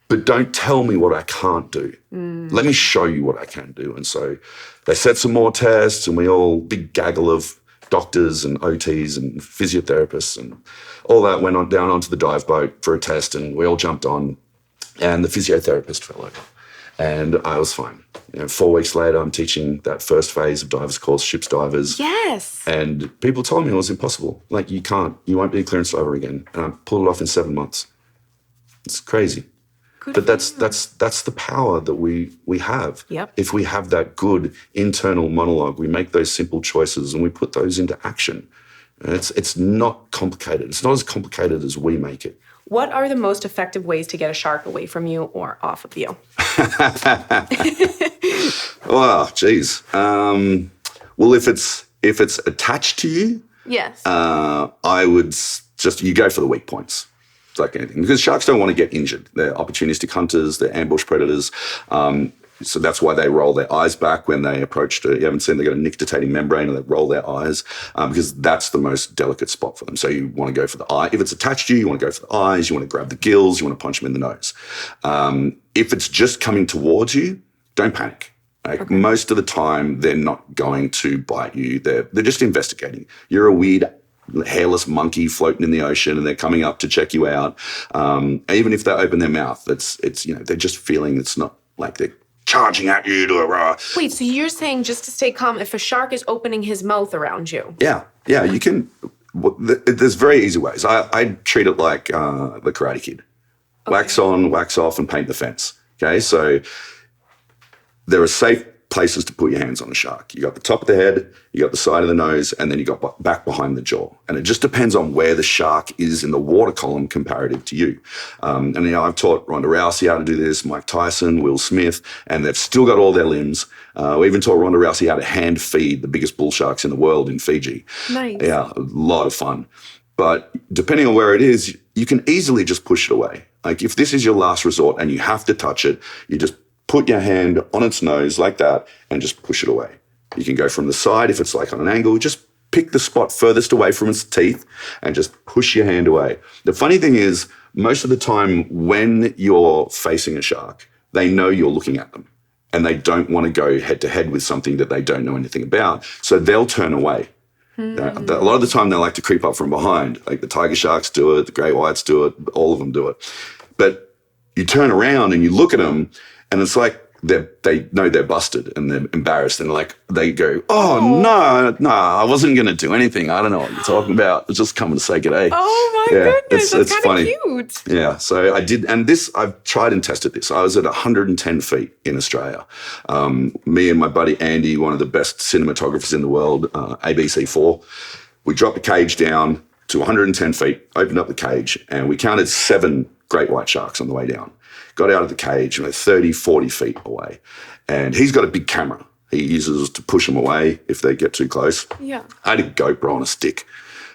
but don't tell me what I can't do. Let me show you what I can do. And so they set some more tests, and big gaggle of doctors and OTs and physiotherapists and all that went down onto the dive boat for a test, and we all jumped on, and the physiotherapist fell over. And I was fine. 4 weeks later, I'm teaching that first phase of divers course, ship's divers.
Yes.
And people told me it was impossible. Like, you won't be a clearance diver again. And I pulled it off in 7 months. It's crazy. But that's the power that we have.
Yep.
If we have that good internal monologue, we make those simple choices and we put those into action. And it's not complicated. It's not as complicated as we make it.
What are the most effective ways to get a shark away from you or off of you?
Oh, geez. Well, if it's attached to you,
yes,
I would you go for the weak points. It's like anything, because sharks don't want to get injured. They're opportunistic hunters. They're ambush predators. So that's why they roll their eyes back when they approach. You haven't seen they've got a nictitating membrane, and they roll their eyes because that's the most delicate spot for them. So you want to go for the eye. If it's attached to you, you want to go for the eyes. You want to grab the gills. You want to punch them in the nose. If it's just coming towards you, don't panic. Most of the time, they're not going to bite you. They're just investigating. You're a weird, hairless monkey floating in the ocean, and they're coming up to check you out. Even if they open their mouth, it's they're just feeling. It's not like they're charging at you to
Wait, so you're saying just to stay calm, if a shark is opening his mouth around you?
Yeah, you can. There's very easy ways. I treat it like the Karate Kid. Okay. Wax on, wax off, and paint the fence. Okay, so there are safe places to put your hands on a shark. You got the top of the head, you got the side of the nose, and then you got back behind the jaw. And it just depends on where the shark is in the water column comparative to you. And I've taught Ronda Rousey how to do this, Mike Tyson, Will Smith, and they've still got all their limbs. We even taught Ronda Rousey how to hand feed the biggest bull sharks in the world in Fiji.
Nice.
Yeah, a lot of fun. But depending on where it is, you can easily just push it away. Like, if this is your last resort and you have to touch it, you just put your hand on its nose like that and just push it away. You can go from the side if it's like on an angle, just pick the spot furthest away from its teeth and just push your hand away. The funny thing is, most of the time when you're facing a shark, they know you're looking at them and they don't want to go head to head with something that they don't know anything about. So they'll turn away. A lot of the time they like to creep up from behind. Like the tiger sharks do it, the great whites do it, all of them do it. But you turn around and you look at them and it's like they know they're busted and they're embarrassed and they go, no, I wasn't going to do anything. I don't know what you're talking about. I was just coming to say g'day.
Oh my goodness, that's kind of cute.
Yeah, so I did, and this, I've tried and tested this. I was at 110 feet in Australia. Me and my buddy Andy, one of the best cinematographers in the world, ABC4, we dropped the cage down to 110 feet, opened up the cage, and we counted 7 great white sharks on the way down. Got out of the cage, 30, 40 feet away. And he's got a big camera. He uses to push them away if they get too close.
Yeah.
I had a GoPro on a stick.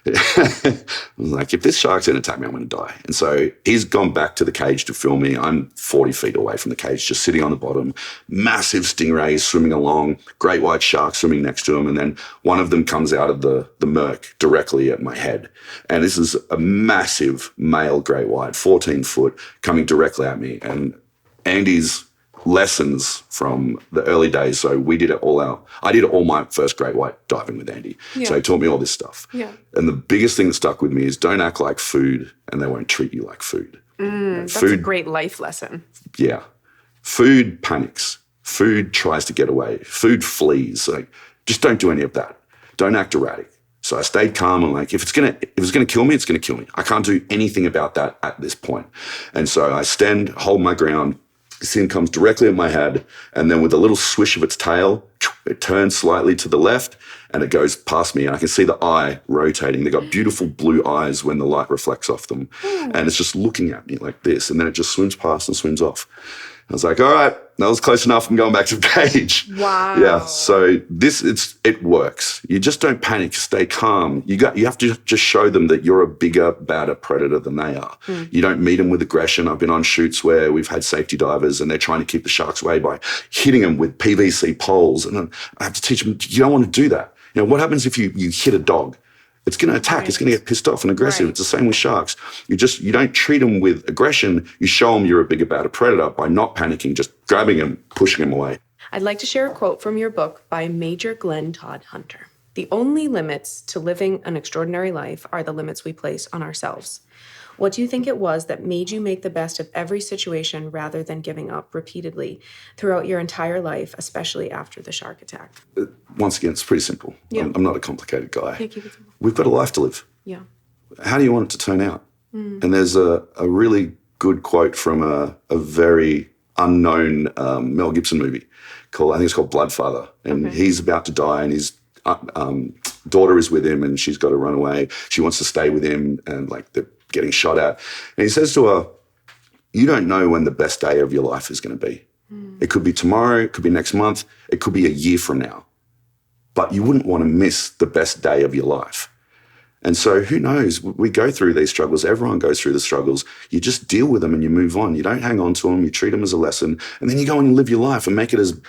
I was like, if this shark's going to attack me, I'm going to die. And so he's gone back to the cage to film me. I'm 40 feet away from the cage, just sitting on the bottom. Massive stingrays swimming along, great white sharks swimming next to him. And then one of them comes out of the murk directly at my head. And this is a massive male great white, 14 foot, coming directly at me. And Andy's lessons from the early days. So I did all my first great white diving with Andy.
Yeah.
So he taught me all this stuff.
Yeah.
And the biggest thing that stuck with me is don't act like food and they won't treat you like food.
That's a great life lesson.
Yeah. Food panics. Food tries to get away. Food flees. Like, just don't do any of that. Don't act erratic. So I stayed calm and if it's gonna kill me, it's gonna kill me. I can't do anything about that at this point. And so I stand, hold my ground. This thing comes directly at my head, and then with a little swish of its tail, it turns slightly to the left, and it goes past me, and I can see the eye rotating. They've got beautiful blue eyes when the light reflects off them, and it's just looking at me like this, and then it just swims past and swims off. I was like, all right, that was close enough. I'm going back to the cage.
Wow.
Yeah, so it works. You just don't panic. Stay calm. You have to just show them that you're a bigger, badder predator than they are. You don't meet them with aggression. I've been on shoots where we've had safety divers and they're trying to keep the sharks away by hitting them with PVC poles. And I have to teach them, you don't want to do that. What happens if you hit a dog? It's going to attack. Right. It's going to get pissed off and aggressive. Right. It's the same with sharks. You don't treat them with aggression. You show them you're a bigger, badder predator by not panicking, just grabbing them, pushing them away.
I'd like to share a quote from your book by Major Glenn Todhunter. The only limits to living an extraordinary life are the limits we place on ourselves. What do you think it was that made you make the best of every situation rather than giving up repeatedly throughout your entire life, especially after the shark attack?
Once again, it's pretty simple. Yeah. I'm not a complicated guy.
Yeah, keep it simple.
We've got a life to live.
Yeah.
How do you want it to turn out? And there's a really good quote from a very unknown Mel Gibson movie I think it's called Bloodfather. And he's about to die and his daughter is with him and she's got to run away. She wants to stay with him and they're getting shot at. And he says to her, you don't know when the best day of your life is going to be. It could be tomorrow, it could be next month, it could be a year from now. But you wouldn't want to miss the best day of your life. And so who knows? We go through these struggles. Everyone goes through the struggles. You just deal with them and you move on. You don't hang on to them. You treat them as a lesson. And then you go and live your life and make it as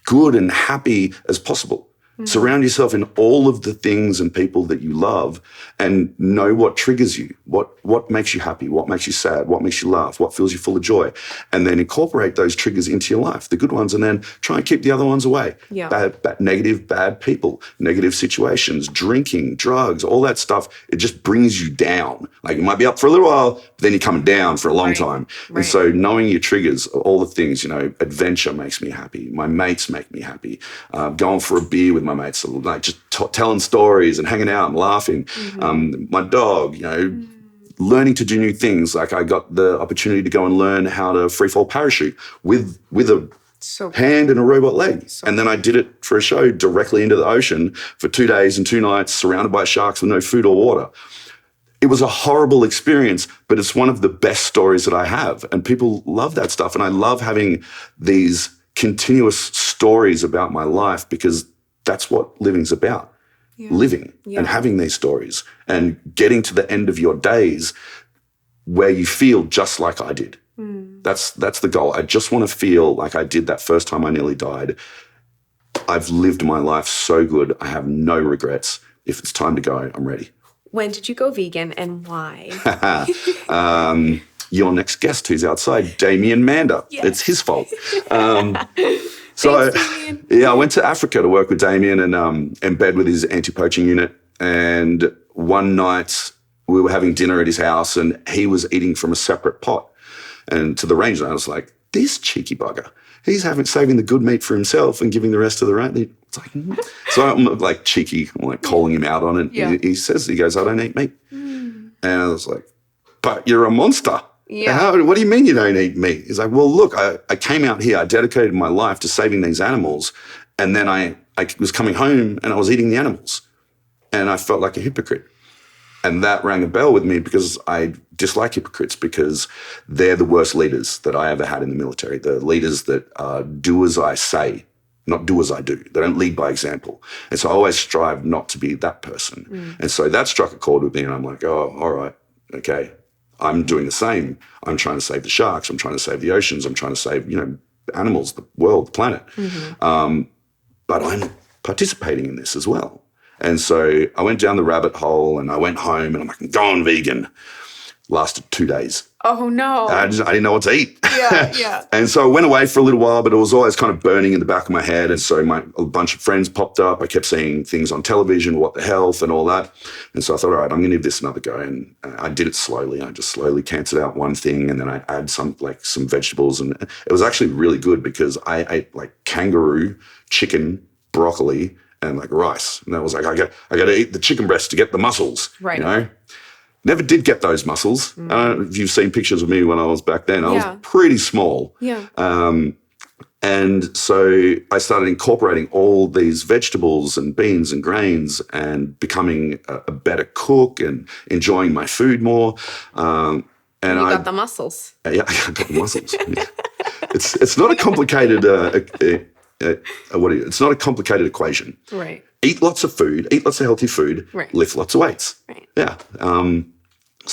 good and happy as possible. Surround yourself in all of the things and people that you love and know what triggers you, what makes you happy, what makes you sad, what makes you laugh, what fills you full of joy. And then incorporate those triggers into your life, the good ones, and then try and keep the other ones away.
Yeah.
Bad people, negative situations, drinking, drugs, all that stuff. It just brings you down. You might be up for a little while, but then you're coming down for a long time. Right. And so knowing your triggers, all the things, adventure makes me happy. My mates make me happy. Going for a beer with my mates, just telling stories and hanging out and laughing. My dog, learning to do new things. I got the opportunity to go and learn how to free fall parachute with a hand and a robot leg. And then I did it for a show directly into the ocean for 2 days and 2 nights, surrounded by sharks with no food or water. It was a horrible experience, but it's one of the best stories that I have. And people love that stuff. And I love having these continuous stories about my life because that's what living's about. Yeah. Living and having these stories and getting to the end of your days where you feel just like I did. That's the goal. I just want to feel like I did that first time I nearly died. I've lived my life so good. I have no regrets. If it's time to go, I'm ready.
When did you go vegan and why?
Your next guest who's outside, Damien Mander. Yes. It's his fault.
Thanks, Damien.
I went to Africa to work with Damien and embed with his anti-poaching unit. And one night we were having dinner at his house and he was eating from a separate pot. And to the ranger, I was like, this cheeky bugger, he's saving the good meat for himself and giving the rest to the rat. It's like, so I'm like cheeky, I'm like calling him out on it.
Yeah.
He goes, I don't eat meat. And I was like, but you're a monster.
Yeah.
What do you mean you don't eat meat? He's like, well, look, I came out here, I dedicated my life to saving these animals. And then I was coming home and I was eating the animals. And I felt like a hypocrite. And that rang a bell with me because I dislike hypocrites because they're the worst leaders that I ever had in the military. The leaders that do as I say, not do as I do. They don't lead by example. And so I always strive not to be that person. And so that struck a chord with me and I'm like, oh, all right, okay. I'm doing the same. I'm trying to save the sharks. I'm trying to save the oceans. I'm trying to save, animals, the world, the planet. But I'm participating in this as well. And so I went down the rabbit hole and I went home and I'm like, I'm going vegan. Lasted 2 days.
Oh, no.
I didn't know what to eat.
Yeah.
And so I went away for a little while, but it was always kind of burning in the back of my head. And so a bunch of friends popped up. I kept seeing things on television, What the Health and all that. And so I thought, all right, I'm going to give this another go. And I did it slowly. I just slowly canceled out one thing and then I add some vegetables. And it was actually really good because I ate like kangaroo, chicken, broccoli, and like rice. And I was like, I got to eat the chicken breast to get the muscles.
Right.
Never did get those muscles. I don't know if you've seen pictures of me when I was back then. I was pretty small.
Yeah.
And so I started incorporating all these vegetables and beans and grains and becoming a better cook and enjoying my food more.
And you got the muscles.
Yeah, I got the muscles. It's not a complicated it's not a complicated equation.
Right.
Eat lots of food, eat lots of healthy food, lift lots of weights.
Right.
Yeah. And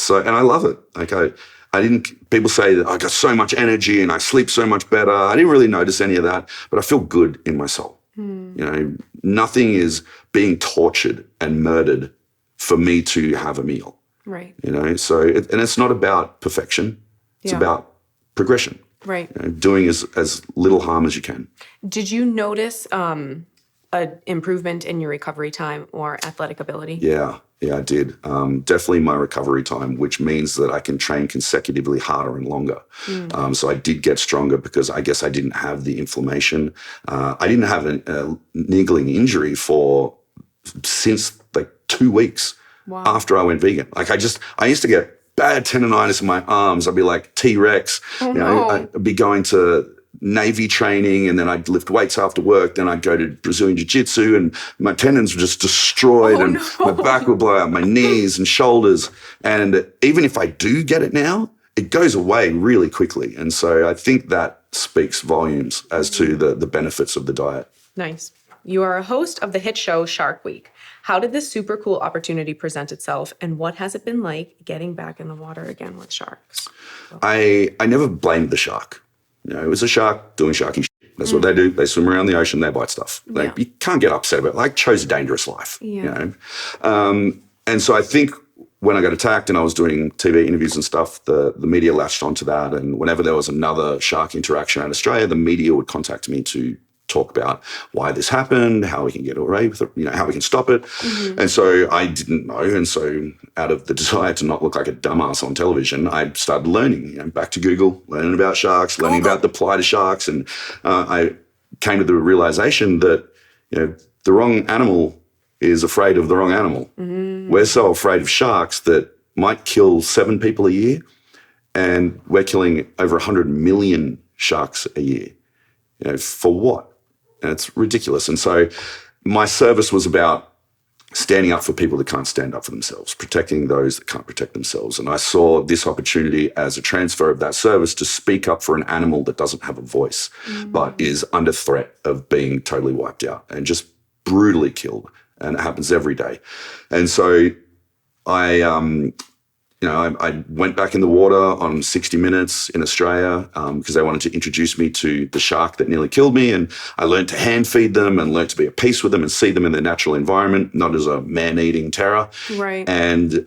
I love it. Like people say that I got so much energy and I sleep so much better. I didn't really notice any of that, but I feel good in my soul. Nothing is being tortured and murdered for me to have a meal.
Right.
So it's not about perfection. It's about progression.
Right.
Doing as little harm as you can.
Did you notice an improvement in your recovery time or athletic ability?
Yeah, I did. Definitely my recovery time, which means that I can train consecutively harder and longer. So I did get stronger because I guess I didn't have the inflammation. I didn't have a niggling injury since like 2 weeks after I went vegan. Like I used to get bad tendonitis in my arms. I'd be like T-Rex. I'd be going to Navy training and then I'd lift weights after work. Then I'd go to Brazilian Jiu-Jitsu and my tendons were just destroyed my back would blow out, my knees and shoulders. And even if I do get it now, it goes away really quickly. And so I think that speaks volumes as to the benefits of the diet.
Nice. You are a host of the hit show Shark Week. How did this super cool opportunity present itself, and what has it been like getting back in the water again with sharks?
I never blamed the shark. It was a shark doing sharky shit. That's what they do. They swim around the ocean, they bite stuff. You can't get upset about it. Like, chose a dangerous life. And so I think when I got attacked and I was doing TV interviews and stuff, the media latched onto that. And whenever there was another shark interaction around Australia, the media would contact me to talk about why this happened, how we can get away with it, how we can stop it. And so I didn't know. And so out of the desire to not look like a dumbass on television, I started learning, back to Google, learning about sharks, learning about the plight of sharks. And I came to the realization that, the wrong animal is afraid of the wrong animal. We're so afraid of sharks that might kill 7 people a year. And we're killing over 100 million sharks a year. For what? And it's ridiculous. And so my service was about standing up for people that can't stand up for themselves, protecting those that can't protect themselves. And I saw this opportunity as a transfer of that service to speak up for an animal that doesn't have a voice, but is under threat of being totally wiped out and just brutally killed. And it happens every day. And so I went back in the water on 60 Minutes in Australia because they wanted to introduce me to the shark that nearly killed me. And I learned to hand feed them and learned to be at peace with them and see them in their natural environment, not as a man-eating terror.
Right.
And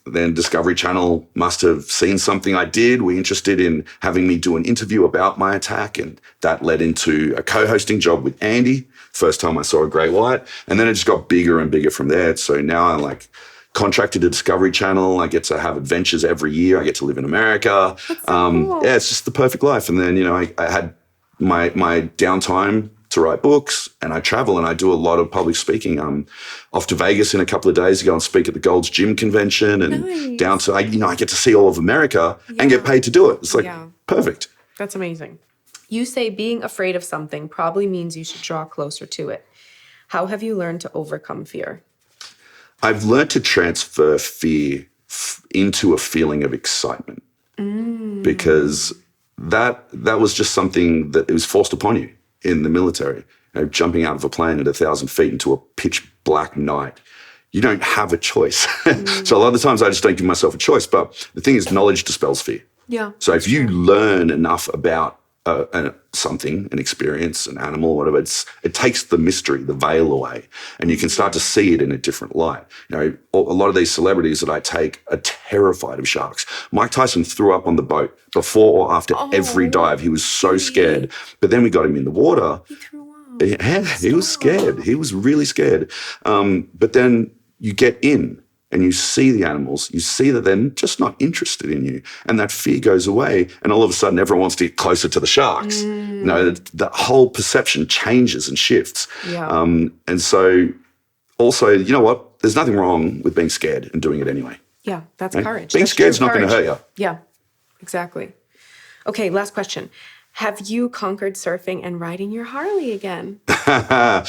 then Discovery Channel must have seen something I did, were interested in having me do an interview about my attack. And that led into a co-hosting job with Andy. first time I saw a great white. And then it just got bigger and bigger from there. So now I'm like contracted to Discovery Channel. I get to have adventures every year. I get to live in America.
That's so cool.
Yeah, it's just the perfect life. And then, I had my downtime to write books, and I travel and I do a lot of public speaking. I'm off to Vegas in a couple of days to go and speak at the Gold's Gym convention, and down to, I get to see all of America and get paid to do it. It's like perfect.
That's amazing. You say being afraid of something probably means you should draw closer to it. How have you learned to overcome fear?
I've learned to transfer fear into a feeling of excitement because that was just something that it was forced upon you in the military. Jumping out of a plane at 1,000 feet into a pitch black night. You don't have a choice. So a lot of the times I just don't give myself a choice. But the thing is, knowledge dispels fear.
Yeah.
So if you learn enough about something, an experience, an animal, whatever, it takes the mystery, the veil away, and you can start to see it in a different light. A lot of these celebrities that I take are terrified of sharks. Mike Tyson threw up on the boat before or after every dive. He was so scared. But then we got him in the water.
He threw up.
Yeah, he was scared. He was really scared. But then you get in and you see the animals, you see that they're just not interested in you, and that fear goes away, and all of a sudden everyone wants to get closer to the sharks. The whole perception changes and shifts.
Yeah.
And so also, you know what? There's nothing wrong with being scared and doing it anyway.
Yeah, that's courage.
Being
That's
scared's
true
not going to hurt you.
Yeah, exactly. Okay, last question. Have you conquered surfing and riding your Harley again?
I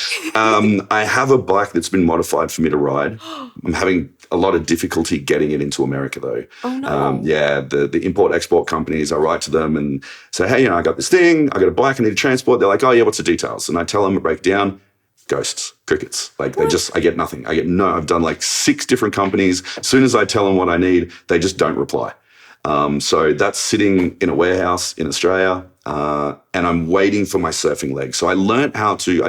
have a bike that's been modified for me to ride. I'm having a lot of difficulty getting it into America, though.
Oh, no.
The import-export companies, I write to them and say, hey, I got this thing. I got a bike I need to transport. They're like, oh, yeah, what's the details? And I tell them, I break down, ghosts, crickets. Like, I get nothing. I've done like 6 different companies. As soon as I tell them what I need, they just don't reply. So that's sitting in a warehouse in Australia, and I'm waiting for my surfing leg. So I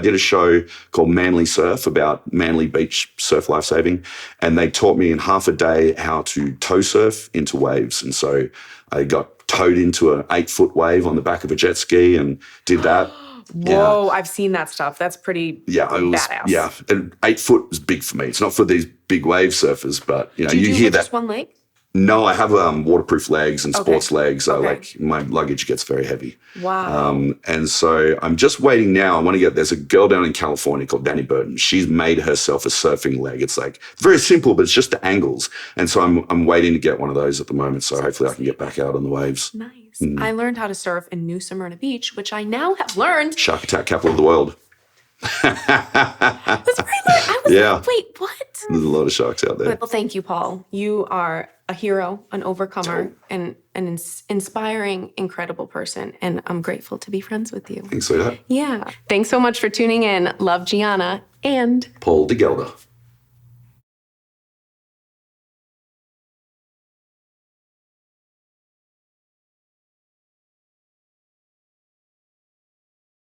did a show called Manly Surf about Manly Beach surf lifesaving, and they taught me in half a day how to tow surf into waves. And so I got towed into an 8-foot wave on the back of a jet ski and did that.
Whoa, I've seen that stuff. That's pretty badass.
Yeah, and 8 foot was big for me. It's not for these big wave surfers, but
Do you
you
do
hear
with
that.
just one leg?
No, I have waterproof legs and sports legs. So
Okay.
like my luggage gets very heavy.
Wow.
And so I'm just waiting now. There's a girl down in California called Danny Burton. She's made herself a surfing leg. It's like very simple, but it's just the angles. And so I'm waiting to get one of those at the moment. So hopefully I can get back out on the waves.
Nice. I learned how to surf in New Smyrna Beach, which I now have learned.
Shark attack capital of the world.
That's where I learned. I was like, wait, what?
There's a lot of sharks out there.
Well, thank you, Paul. You are a hero, an overcomer, and an inspiring, incredible person. And I'm grateful to be friends with you.
Thanks, sweetheart.
Yeah. Thanks so much for tuning in. Love, Gianna and
Paul DeGelder.